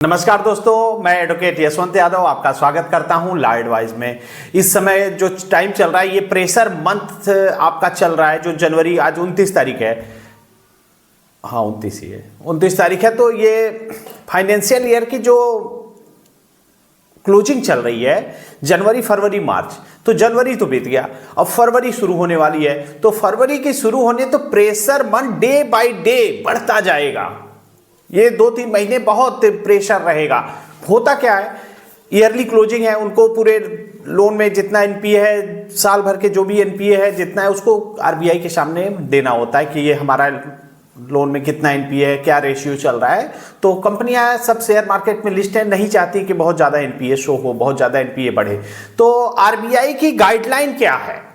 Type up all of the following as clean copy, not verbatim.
नमस्कार दोस्तों, मैं एडवोकेट यशवंत यादव आपका स्वागत करता हूं लॉ एडवाइस में। इस समय जो टाइम चल रहा है ये प्रेशर मंथ आपका चल रहा है, जो जनवरी आज 29 तारीख है। हाँ 29 ही है, 29 तारीख है। तो ये फाइनेंशियल ईयर की जो क्लोजिंग चल रही है जनवरी फरवरी मार्च, तो जनवरी तो बीत गया, अब फरवरी शुरू होने वाली है। तो फरवरी की शुरू होने तो pressure month day by day बढ़ता जाएगा। ये 2-3 महीने बहुत प्रेशर रहेगा। होता क्या है, ईयरली क्लोजिंग है, उनको पूरे लोन में जितना एनपीए है, साल भर के जो भी एनपीए है जितना है, उसको आरबीआई के सामने देना होता है कि ये हमारा लोन में कितना एनपीए है, क्या रेशियो चल रहा है। तो कंपनियां सब शेयर मार्केट में लिस्ट है, नहीं चाहती कि बहुत ज्यादा एनपीए शो हो, बहुत ज्यादा एनपीए बढ़े। तो आरबीआई की गाइडलाइन क्या है,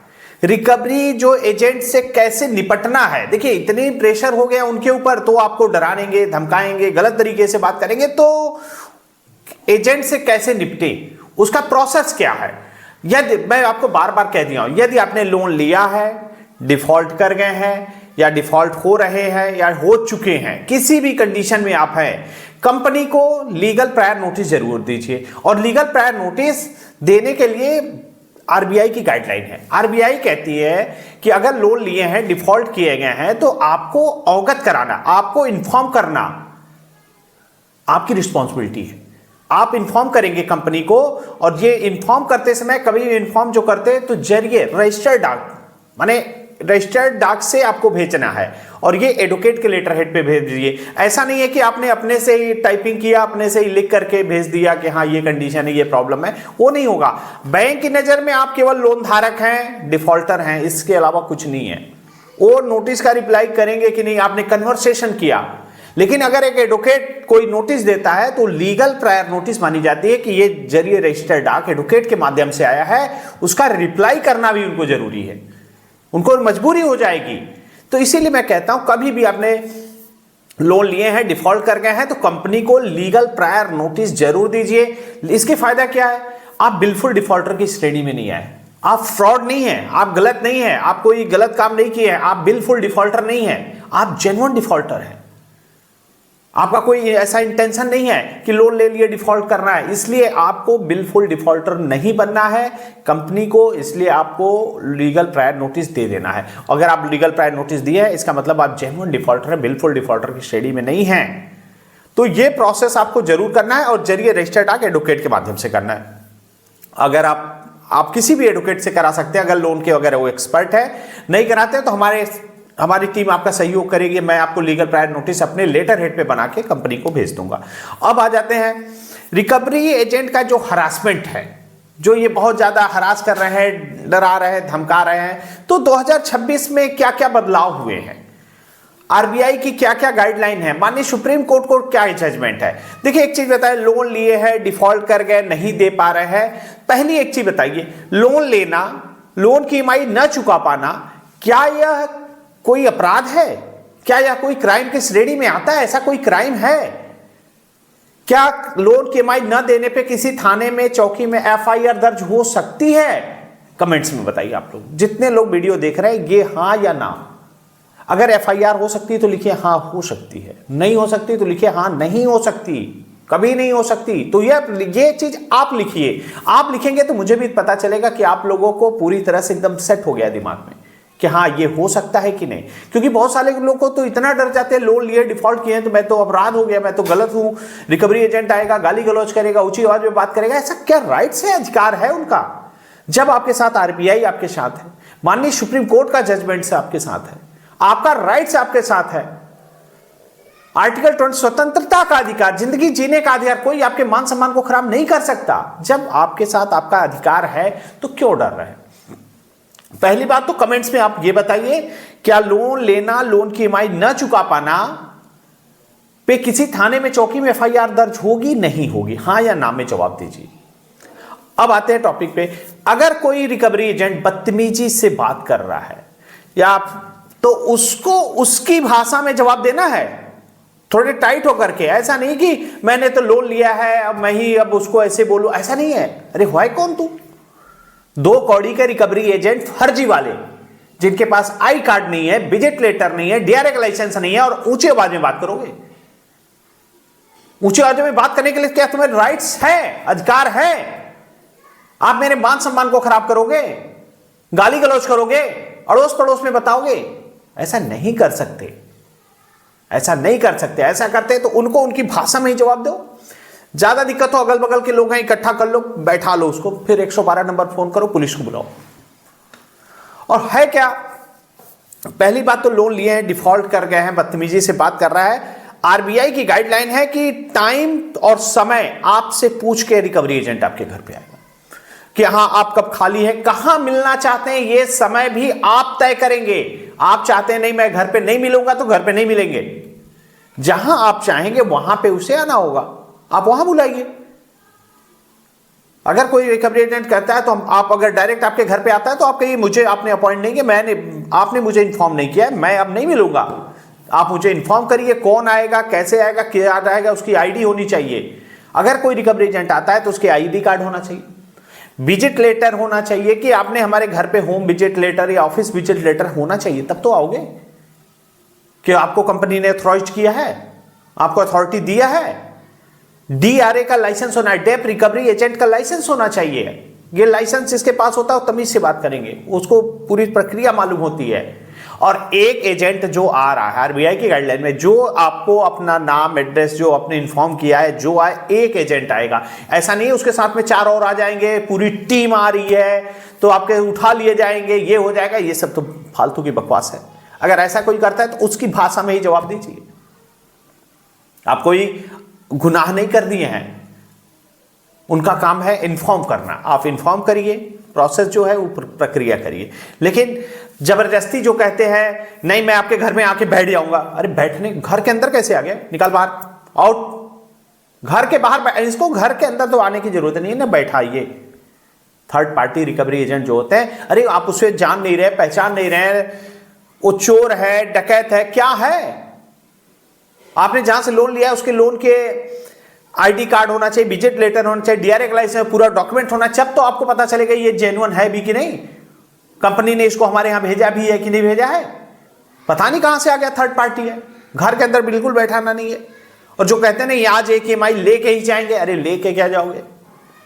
रिकवरी जो एजेंट से कैसे निपटना है। देखिए इतनी प्रेशर हो गया उनके ऊपर, तो आपको डराएंगे, धमकाएंगे, गलत तरीके से बात करेंगे, तो एजेंट से कैसे निपटे, उसका प्रोसेस क्या है। यदि मैं आपको बार बार कह दिया हूं, यदि आपने लोन लिया है, डिफॉल्ट कर गए हैं या डिफॉल्ट हो रहे हैं या हो चुके हैं, किसी भी कंडीशन में आप हैं, कंपनी को लीगल प्रायर नोटिस जरूर दीजिए। और लीगल प्रायर नोटिस देने के लिए आरबीआई की गाइडलाइन है। आरबीआई कहती है कि अगर लोन लिए हैं, डिफॉल्ट किए गए हैं, तो आपको अवगत कराना, आपको इन्फॉर्म करना आपकी रिस्पॉन्सिबिलिटी है। आप इन्फॉर्म करेंगे कंपनी को, और ये इन्फॉर्म करते समय कभी इन्फॉर्म जो करते हैं तो जरिए रजिस्टर्ड डाक, माने रजिस्टर्ड डाक से आपको भेजना है, और ये एडवोकेट के लेटर हेड पे भेज दीजिए। ऐसा नहीं है कि आपने अपने से ही टाइपिंग किया, अपने से ही लिख करके भेज दिया कि हाँ ये कंडीशन है, ये प्रॉब्लम है, वो नहीं होगा। बैंक की नजर में आप केवल लोन धारक हैं, डिफॉल्टर हैं, इसके अलावा कुछ नहीं है। वो नोटिस का रिप्लाई करेंगे कि नहीं, आपने कन्वर्सेशन किया। लेकिन अगर एक एडवोकेट कोई नोटिस देता है तो लीगल प्रायर नोटिस मानी जाती है कि ये जरिए रजिस्टर्ड डाक एडवोकेट के माध्यम से आया है, उसका रिप्लाई करना भी उनको जरूरी है, उनको मजबूरी हो जाएगी। तो इसीलिए मैं कहता हूं, कभी भी आपने लोन लिए हैं, डिफॉल्ट कर गए हैं, तो कंपनी को लीगल प्रायर नोटिस जरूर दीजिए। इसके फायदा क्या है, आप बिल्कुल डिफॉल्टर की श्रेणी में नहीं आए, आप फ्रॉड नहीं है, आप गलत नहीं है, आप कोई गलत काम नहीं किए हैं, आप बिल्कुल डिफॉल्टर नहीं है, आप जेन्युइन डिफॉल्टर हैं। आपका कोई ऐसा इंटेंशन नहीं है कि लोन ले लिए डिफॉल्ट करना है, इसलिए आपको बिल्कुल डिफॉल्टर नहीं बनना है कंपनी को, इसलिए आपको लीगल प्रायर नोटिस दे देना है। अगर आप लीगल प्रायर नोटिस दिए हैं, इसका मतलब आप जेन्युइन डिफॉल्टर हैं, बिल्कुल डिफॉल्टर की श्रेणी में नहीं हैं। तो ये प्रोसेस आपको जरूर करना है, और जरिए रजिस्टर्ड डाक एडवोकेट के माध्यम से करना है। अगर आप किसी भी एडवोकेट से करा सकते हैं, अगर लोन के अगर वो एक्सपर्ट है, नहीं कराते हैं तो हमारी टीम आपका सहयोग करेगी। मैं आपको लीगल प्रायर नोटिस अपने लेटर हेड पे बना के कंपनी को भेज दूंगा। अब आ जाते हैं रिकवरी एजेंट का जो हरासमेंट है, जो ये बहुत ज्यादा हरास कर रहे हैं, डरा रहे हैं, धमका रहे हैं। तो 2026 में क्या क्या बदलाव हुए हैं, आरबीआई की क्या क्या गाइडलाइन है, माननीय सुप्रीम कोर्ट को क्या जजमेंट है। देखिए एक चीज बताइए, लोन लिए हैं, डिफॉल्ट कर गए, नहीं दे पा रहे हैं, पहली एक चीज बताइए, लोन लेना, लोन की ईएमआई न चुका पाना, क्या यह कोई अपराध है? क्या यह कोई क्राइम की श्रेणी में आता है? ऐसा कोई क्राइम है क्या? लोन की ईएमआई न देने पे किसी थाने में, चौकी में एफआईआर दर्ज हो सकती है? कमेंट्स में बताइए आप लोग, जितने लोग वीडियो देख रहे हैं, ये हाँ या ना। अगर एफआईआर हो सकती है तो लिखिए हाँ हो सकती है, नहीं हो सकती तो लिखिए हाँ नहीं हो सकती, कभी नहीं हो सकती। तो ये चीज आप लिखिए। आप लिखेंगे तो मुझे भी पता चलेगा कि आप लोगों को पूरी तरह से एकदम सेट हो गया दिमाग में कि हाँ ये हो सकता है कि नहीं। क्योंकि बहुत सारे लोग को तो इतना डर जाते हैं, लोन लिए डिफॉल्ट किए हैं तो मैं तो अपराध हो गया, मैं तो गलत हूं, रिकवरी एजेंट आएगा, गाली गलौज करेगा, ऊंची आवाज में बात करेगा। ऐसा क्या राइट्स है, अधिकार है उनका? जब आपके साथ आरबीआई आपके साथ है, माननीय सुप्रीम कोर्ट का जजमेंट से आपके साथ है, आपका राइट्स आपके साथ है, आर्टिकल 20 स्वतंत्रता का अधिकार, जिंदगी जीने का अधिकार, कोई आपके मान सम्मान को खराब नहीं कर सकता। जब आपके साथ आपका अधिकार है तो क्यों डर रहे हैं? पहली बात तो कमेंट्स में आप ये बताइए, क्या लोन लेना, लोन की ईएमआई न चुका पाना पे किसी थाने में, चौकी में एफआईआर दर्ज होगी, नहीं होगी? हाँ या ना में जवाब दीजिए। अब आते हैं टॉपिक पे। अगर कोई रिकवरी एजेंट बदतमीजी से बात कर रहा है या तो उसको उसकी भाषा में जवाब देना है, थोड़े टाइट होकर के। ऐसा नहीं कि मैंने तो लोन लिया है, अब मैं ही अब उसको ऐसे बोलूं, ऐसा नहीं है। अरे हुआ कौन तू? 2 कौड़ी के रिकवरी एजेंट फर्जी वाले, जिनके पास आई कार्ड नहीं है, विजिट लेटर नहीं है, डीआरए का लाइसेंस नहीं है, और ऊंची आवाज में बात करोगे। ऊंची आवाज में बात करने के लिए क्या तुम्हें राइट्स है, अधिकार है? आप मेरे मान सम्मान को खराब करोगे, गाली गलौज करोगे, अड़ोस पड़ोस में बताओगे? ऐसा नहीं कर सकते, ऐसा नहीं कर सकते। ऐसा करते तो उनको उनकी भाषा में ही जवाब दो। ज्यादा दिक्कत हो, अगल बगल के लोग हैं, इकट्ठा कर लो, बैठा लो उसको, फिर 112 नंबर फोन करो, पुलिस को बुलाओ। और है क्या, पहली बात तो लोन लिए हैं, डिफॉल्ट कर गए हैं, बदतमीजी से बात कर रहा है। आरबीआई की गाइडलाइन है कि टाइम और समय आपसे पूछ के रिकवरी एजेंट आपके घर पे आएगा कि हाँ आप कब खाली है, कहां मिलना चाहते हैं, ये समय भी आप तय करेंगे। आप चाहते हैं नहीं मैं घर पे नहीं मिलूंगा तो घर पे नहीं मिलेंगे, जहां आप चाहेंगे वहां पे उसे आना होगा, आप वहां बुलाइए। अगर कोई रिकवरी एजेंट करता है तो आप अगर डायरेक्ट आपके घर पे आता है तो आप कहिए मुझे आपने अपॉइंट नहीं किया, आपने मुझे इन्फॉर्म नहीं किया, मैं अब नहीं मिलूंगा। आप मुझे इन्फॉर्म करिए कौन आएगा, कैसे आएगा, क्या आएगा, उसकी आईडी होनी चाहिए। अगर कोई रिकवरी एजेंट आता है तो उसके आईडी कार्ड होना चाहिए, विजिट लेटर होना चाहिए कि आपने हमारे घर पे होम विजिट लेटर या ऑफिस विजिट लेटर होना चाहिए, तब तो आओगे। कि आपको कंपनी ने अथॉराइज किया है, आपको अथॉरिटी दिया है। डीआरए का लाइसेंस होना है, डेप रिकवरी एजेंट का लाइसेंस होना चाहिए। ये लाइसेंस इसके पास होता है तमीज से बात करेंगे, उसको पूरी प्रक्रिया मालूम होती है। और एक एजेंट जो आ रहा है आरबीआई की गाइडलाइन में, जो आपको अपना नाम एड्रेस जो आपने इन्फॉर्म किया है, जो आए एक एजेंट आएगा। ऐसा नहीं है उसके साथ में 4 और आ जाएंगे, पूरी टीम आ रही है तो आपके उठा लिए जाएंगे, ये हो जाएगा। ये सब तो फालतू की बकवास है। अगर ऐसा कोई करता है तो उसकी भाषा में ही जवाब दीजिए। आप कोई गुनाह नहीं कर दिए हैं, उनका काम है इन्फॉर्म करना। आप इन्फॉर्म करिए, प्रोसेस जो है वो प्रक्रिया करिए। लेकिन जबरदस्ती जो कहते हैं नहीं मैं आपके घर में आके बैठ जाऊंगा, अरे बैठने, घर के अंदर कैसे आ गया, निकाल बाहर, आउट। घर के बाहर, इसको घर के अंदर तो आने की जरूरत नहीं है ना, बैठाइए। थर्ड पार्टी रिकवरी एजेंट जो होते हैं, अरे आप उसे जान नहीं रहे, पहचान नहीं रहे, वो चोर है, डकैत है, क्या है? आपने जहां से लोन लिया है उसके लोन के आईडी कार्ड होना चाहिए, विजिट लेटर होना चाहिए, डीआरए लाइसेंस, पूरा डॉक्यूमेंट होना चाहिए, तो आपको पता चलेगा ये जेन्युइन है भी कि नहीं, कंपनी ने इसको हमारे यहां भेजा भी है कि नहीं भेजा है। पता नहीं कहां से आ गया, थर्ड पार्टी है, घर के अंदर बिल्कुल बैठाना नहीं है। और जो कहते हैं नहीं आज एक EMI लेके ही जाएंगे, अरे लेके क्या जाओगे,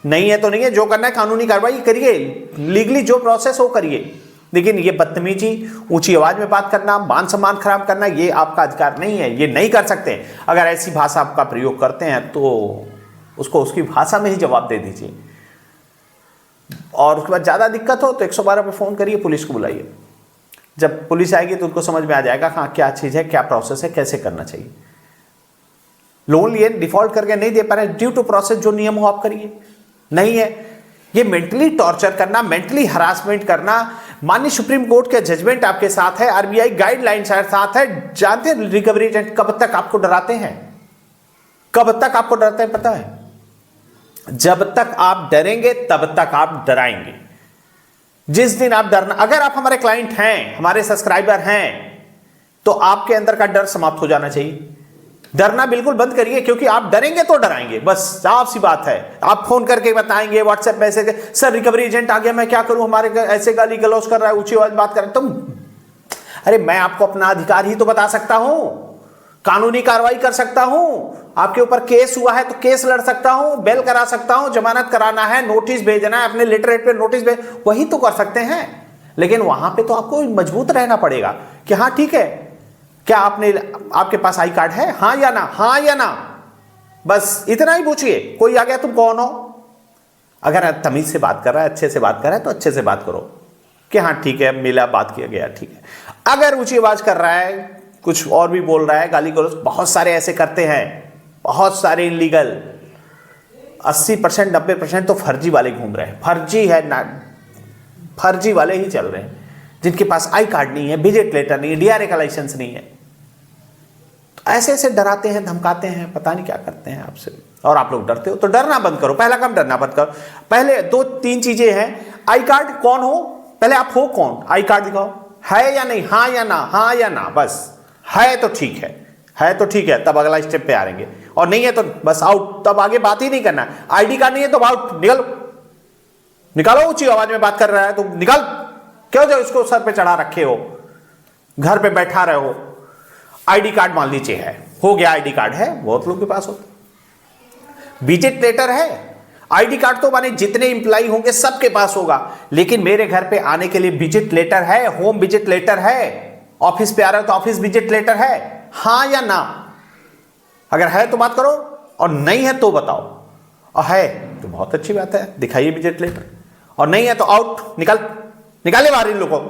नहीं है तो नहीं है, जो करना है कानूनी कार्रवाई करिए, लीगली जो प्रोसेस हो करिए। लेकिन ये बदतमीजी, ऊंची आवाज में बात करना, मान सम्मान खराब करना, ये आपका अधिकार नहीं है, ये नहीं कर सकते। अगर ऐसी भाषा आपका प्रयोग करते हैं तो उसको उसकी भाषा में ही जवाब दे दीजिए। और उसके बाद ज्यादा दिक्कत हो तो 112 पे फोन करिए, पुलिस को बुलाइए। जब पुलिस आएगी तो उनको समझ में आ जाएगा हाँ क्या चीज है, क्या प्रोसेस है, कैसे करना चाहिए। लोन लिए डिफॉल्ट करके नहीं दे पा रहे, ड्यू टू प्रोसेस जो नियम हो आप करिए। नहीं है, ये मेंटली टॉर्चर करना, मेंटली हरासमेंट करना। माननीय सुप्रीम कोर्ट का जजमेंट आपके साथ है, आरबीआई गाइडलाइन साथ है। जानते हैं रिकवरी एजेंट कब तक आपको डराते हैं, कब तक आपको डराते हैं पता है? जब तक आप डरेंगे तब तक आप डराएंगे। जिस दिन आप डरना, अगर आप हमारे क्लाइंट हैं, हमारे सब्सक्राइबर हैं, तो आपके अंदर का डर समाप्त हो जाना चाहिए। डरना बिल्कुल बंद करिए, क्योंकि आप डरेंगे तो डराएंगे, बस साफ सी बात है। आप फोन करके बताएंगे, WhatsApp message, sir recovery agent आ गया, मैं क्या करूं, हमारे ऐसे गाली गलौज कर रहा है, ऊंची आवाज बात कर रहा है। तुम, अरे मैं आपको अपना अधिकार ही तो बता सकता हूं, कानूनी कार्रवाई कर सकता हूं, आपके ऊपर केस हुआ है तो केस लड़ सकता हूं, बेल करा सकता हूं, जमानत कराना है, नोटिस भेजना है, अपने लेटरहेड पे नोटिस भेज, वही तो कर सकते हैं। लेकिन वहां पे तो आपको मजबूत रहना पड़ेगा कि हाँ ठीक है, क्या आपके पास आई कार्ड है, हाँ या ना, हाँ या ना, बस इतना ही पूछिए। कोई आ गया तुम कौन हो, अगर तमीज से बात कर रहा है, अच्छे से बात कर रहा है तो अच्छे से बात करो कि हाँ ठीक है मिला, बात किया गया, ठीक है। अगर ऊंची आवाज कर रहा है, कुछ और भी बोल रहा है, गाली गलौज, बहुत सारे ऐसे करते हैं, बहुत सारे इलीगल, 80% 90% तो फर्जी वाले घूम रहे हैं। फर्जी है ना, फर्जी वाले ही चल रहे हैं, जिनके पास आई कार्ड नहीं है, विजिट लेटर नहीं है, डीआरए का लाइसेंस नहीं है। तो ऐसे ऐसे डराते हैं, धमकाते हैं, पता नहीं क्या करते हैं आपसे। और आप लोग डरते हो तो डरना बंद करो। पहला काम डरना बंद करो। पहले 2-3 चीजें हैं। आई कार्ड, कौन हो, पहले आप हो कौन, आई कार्ड दिखाओ, है या नहीं, हाँ या ना, हाँ या ना, बस है तो ठीक है तो ठीक है, तब अगला स्टेप पे आ रहेंगे। और नहीं है तो बस आउट, तब आगे बात ही नहीं करना। आईडी कार्ड नहीं है तो आउट, निकालो। ऊंची आवाज में बात कर रहा है तो निकाल, क्यों जो इसको सर पे चढ़ा रखे हो, घर पे बैठा रहे हो। आईडी कार्ड मान लीजिए है, हो गया, आईडी कार्ड है, बहुत लोग के पास होता, विजिट लेटर है। आईडी कार्ड तो माने जितने इंप्लाई होंगे सबके पास होगा, लेकिन मेरे घर पे आने के लिए विजिट लेटर है, होम विजिट लेटर है। ऑफिस पे आ रहा है तो ऑफिस विजिट लेटर है, हां या ना? अगर है तो बात करो, और नहीं है तो बताओ। और है तो बहुत अच्छी बात है, दिखाइए विजिट लेटर। और नहीं है तो आउट, निकाले बाहर इन लोगों को,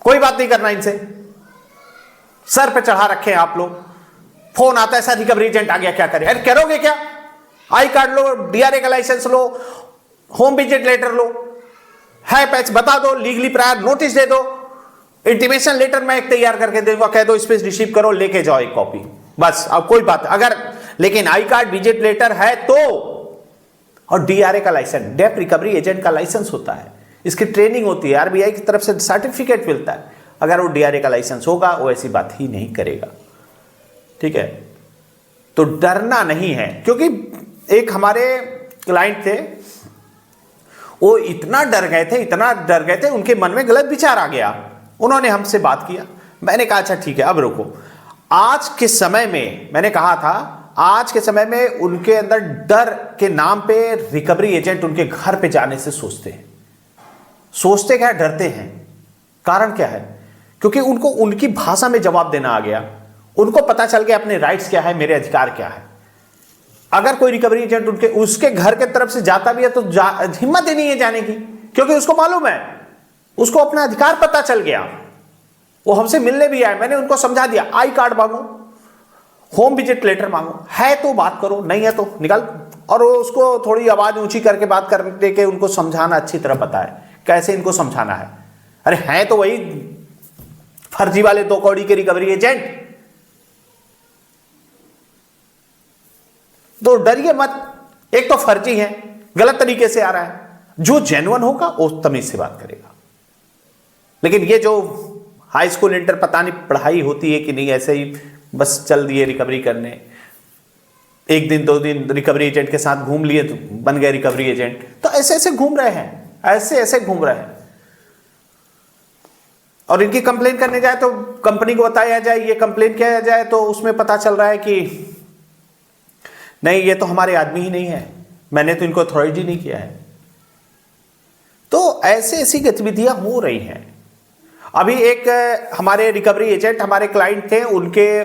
कोई बात नहीं करना इनसे। सर पे चढ़ा रखे हैं आप लोग। फोन आता है, सर रिकवरी एजेंट आ गया, क्या करें? अरे करोगे क्या? आई कार्ड लो, डीआरए का लाइसेंस लो, होम विजिट लेटर लो, है पैच बता दो, लीगली प्रायर नोटिस दे दो, इंटीमेशन लेटर मैं एक तैयार करके दूंगा, कह दो इस पे रिसीव करो, लेके जाओ एक कॉपी, बस। अब कोई बात अगर, लेकिन आई कार्ड विजिट लेटर है तो, और डीआरए का लाइसेंस, डेप रिकवरी एजेंट का लाइसेंस होता है, इसकी ट्रेनिंग होती है, आरबीआई की तरफ से सर्टिफिकेट मिलता है। अगर वो डीआरए का लाइसेंस होगा वो ऐसी बात ही नहीं करेगा, ठीक है? तो डरना नहीं है, क्योंकि एक हमारे क्लाइंट थे, वो इतना डर गए थे, उनके मन में गलत विचार आ गया। उन्होंने हमसे बात किया, मैंने कहा अच्छा ठीक है, अब रुको। आज के समय में मैंने कहा था, आज के समय में उनके अंदर डर के नाम पे रिकवरी एजेंट उनके घर पे जाने से सोचते क्या, डरते हैं। कारण क्या है? क्योंकि उनको उनकी भाषा में जवाब देना आ गया, उनको पता चल गया अपने राइट्स क्या है, मेरे अधिकार क्या है। अगर कोई रिकवरी एजेंट उसके घर के तरफ से जाता भी है तो हिम्मत ही नहीं है जाने की, क्योंकि उसको मालूम है, उसको अपना अधिकार पता चल गया। वो हमसे मिलने भी आए, मैंने उनको समझा दिया, आई कार्ड मांगो, होम विजिट लेटर मांगो, है तो बात करो, नहीं है तो निकाल। और उसको थोड़ी आवाज ऊंची करके बात करने के उनको समझाना अच्छी तरह पता है, कैसे इनको समझाना है। अरे हैं तो वही फर्जी वाले 2 कौड़ी के रिकवरी एजेंट, तो डरिए मत। एक तो फर्जी है, गलत तरीके से आ रहा है, जो जेन्युइन होगा वो तमीज से बात करेगा। लेकिन ये जो हाई स्कूल इंटर पता नहीं पढ़ाई होती है कि नहीं, ऐसे ही बस चल दिए रिकवरी करने, 1 दिन 2 दिन रिकवरी एजेंट के साथ घूम लिए तो बन गए रिकवरी एजेंट। तो ऐसे घूम रहे हैं, ऐसे घूम रहे हैं। और इनकी कंप्लेन करने जाए तो कंपनी को बताया जाए, ये कंप्लेन किया जाए तो उसमें पता चल रहा है कि नहीं, ये तो हमारे आदमी ही नहीं है, मैंने तो इनको अथॉरिटी नहीं किया है। तो ऐसी गतिविधियां हो रही हैं। अभी एक हमारे रिकवरी एजेंट, हमारे क्लाइंट थे, उनके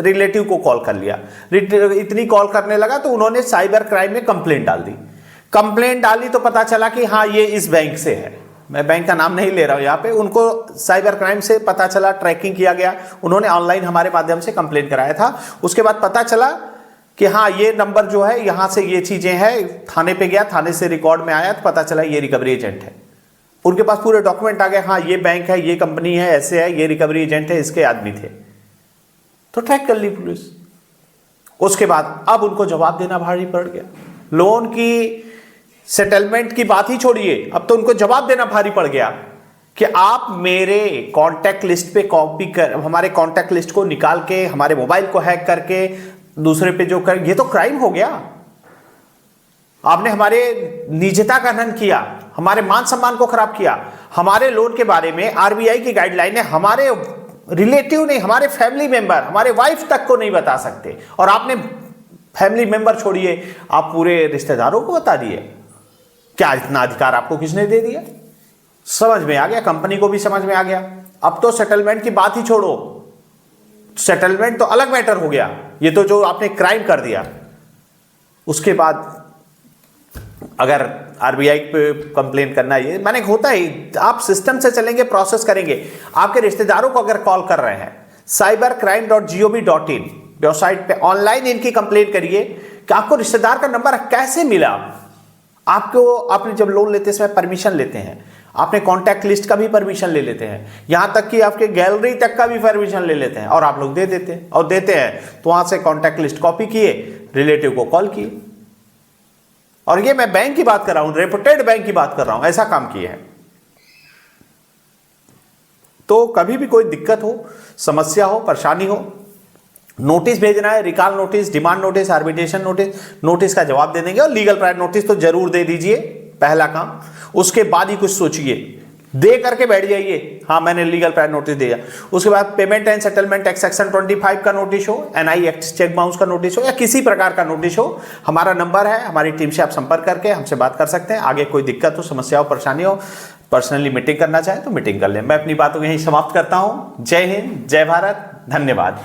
रिलेटिव को कॉल कर लिया, इतनी कॉल करने लगा तो उन्होंने साइबर क्राइम में कंप्लेंट डाली तो पता चला कि हाँ ये इस बैंक से है। मैं बैंक का नाम नहीं ले रहा हूं यहाँ पे। उनको साइबर क्राइम से पता चला, ट्रैकिंग किया गया, उन्होंने ऑनलाइन हमारे माध्यम से कंप्लेंट कराया था। उसके बाद पता चला कि हाँ ये नंबर जो है यहाँ से ये चीजें हैं, थाने पे गया, थाने से रिकॉर्ड में आया तो पता चला ये रिकवरी एजेंट है। उनके पास पूरे डॉक्यूमेंट आ गए, हाँ ये बैंक है, ये कंपनी है, ऐसे है, ये रिकवरी एजेंट है, इसके आदमी थे। तो ट्रैक कर ली पुलिस। उसके बाद अब उनको जवाब देना भारी पड़ गया। लोन की सेटलमेंट की बात ही छोड़िए, अब तो उनको जवाब देना भारी पड़ गया कि आप मेरे कॉन्टैक्ट लिस्ट पे कॉपी कर, हमारे कॉन्टैक्ट लिस्ट को निकाल के, हमारे मोबाइल को हैक करके दूसरे पे जो कर, ये तो क्राइम हो गया। आपने हमारे निजता का हनन किया, हमारे मान सम्मान को खराब किया। हमारे लोन के बारे में आरबीआई की गाइडलाइन है, हमारे रिलेटिव नहीं, हमारे फैमिली मेंबर, हमारे वाइफ तक को नहीं बता सकते, और आपने फैमिली मेंबर छोड़िए, आप पूरे रिश्तेदारों को बता दिए। क्या इतना अधिकार आपको किसने दे दिया? समझ में आ गया, कंपनी को भी समझ में आ गया। अब तो सेटलमेंट की बात ही छोड़ो, सेटलमेंट तो अलग मैटर हो गया, ये तो जो आपने क्राइम कर दिया। उसके बाद अगर आरबीआई पे कंप्लेन करना, ये मैंने होता है, आप सिस्टम से चलेंगे, प्रोसेस करेंगे। आपके रिश्तेदारों को अगर कॉल कर रहे हैं, cybercrime.gov.in वेबसाइट पे ऑनलाइन इनकी कंप्लेन करिए कि आपको रिश्तेदार का नंबर कैसे मिला। आपको, आपने जब लोन लेते समय परमिशन लेते हैं, आपने कॉन्टैक्ट लिस्ट का भी परमिशन ले लेते हैं, यहां तक कि आपके गैलरी तक का भी परमिशन ले लेते हैं, और आप लोग दे देते हैं, और देते हैं तो वहां से कॉन्टैक्ट लिस्ट कॉपी किए, रिलेटिव को कॉल किए। और ये मैं बैंक की बात कर रहा हूं, रेपुटेड बैंक की बात कर रहा हूं, ऐसा काम किए हैं। तो कभी भी कोई दिक्कत हो, समस्या हो, परेशानी हो, नोटिस भेजना है, recall notice, demand notice, arbitration notice, notice का जवाब दे देंगे। और लीगल प्रायर नोटिस तो जरूर दे दीजिए, पहला काम। उसके बाद ही कुछ सोचिए, दे करके बैठ जाइए, हाँ मैंने लीगल प्रायर नोटिस दिया। उसके बाद payment and settlement act section 25 का नोटिस हो, एनआई एक्ट चेक बाउंस का नोटिस हो, या किसी प्रकार का नोटिस हो, हमारा नंबर है, हमारी टीम से आप संपर्क करके हमसे बात कर सकते हैं। आगे कोई दिक्कत हो, समस्या हो, परेशानी हो, पर्सनली मीटिंग करना चाहें तो मीटिंग कर लें। मैं अपनी बातों को यहीं समाप्त करता हूं। जय हिंद, जय भारत, धन्यवाद।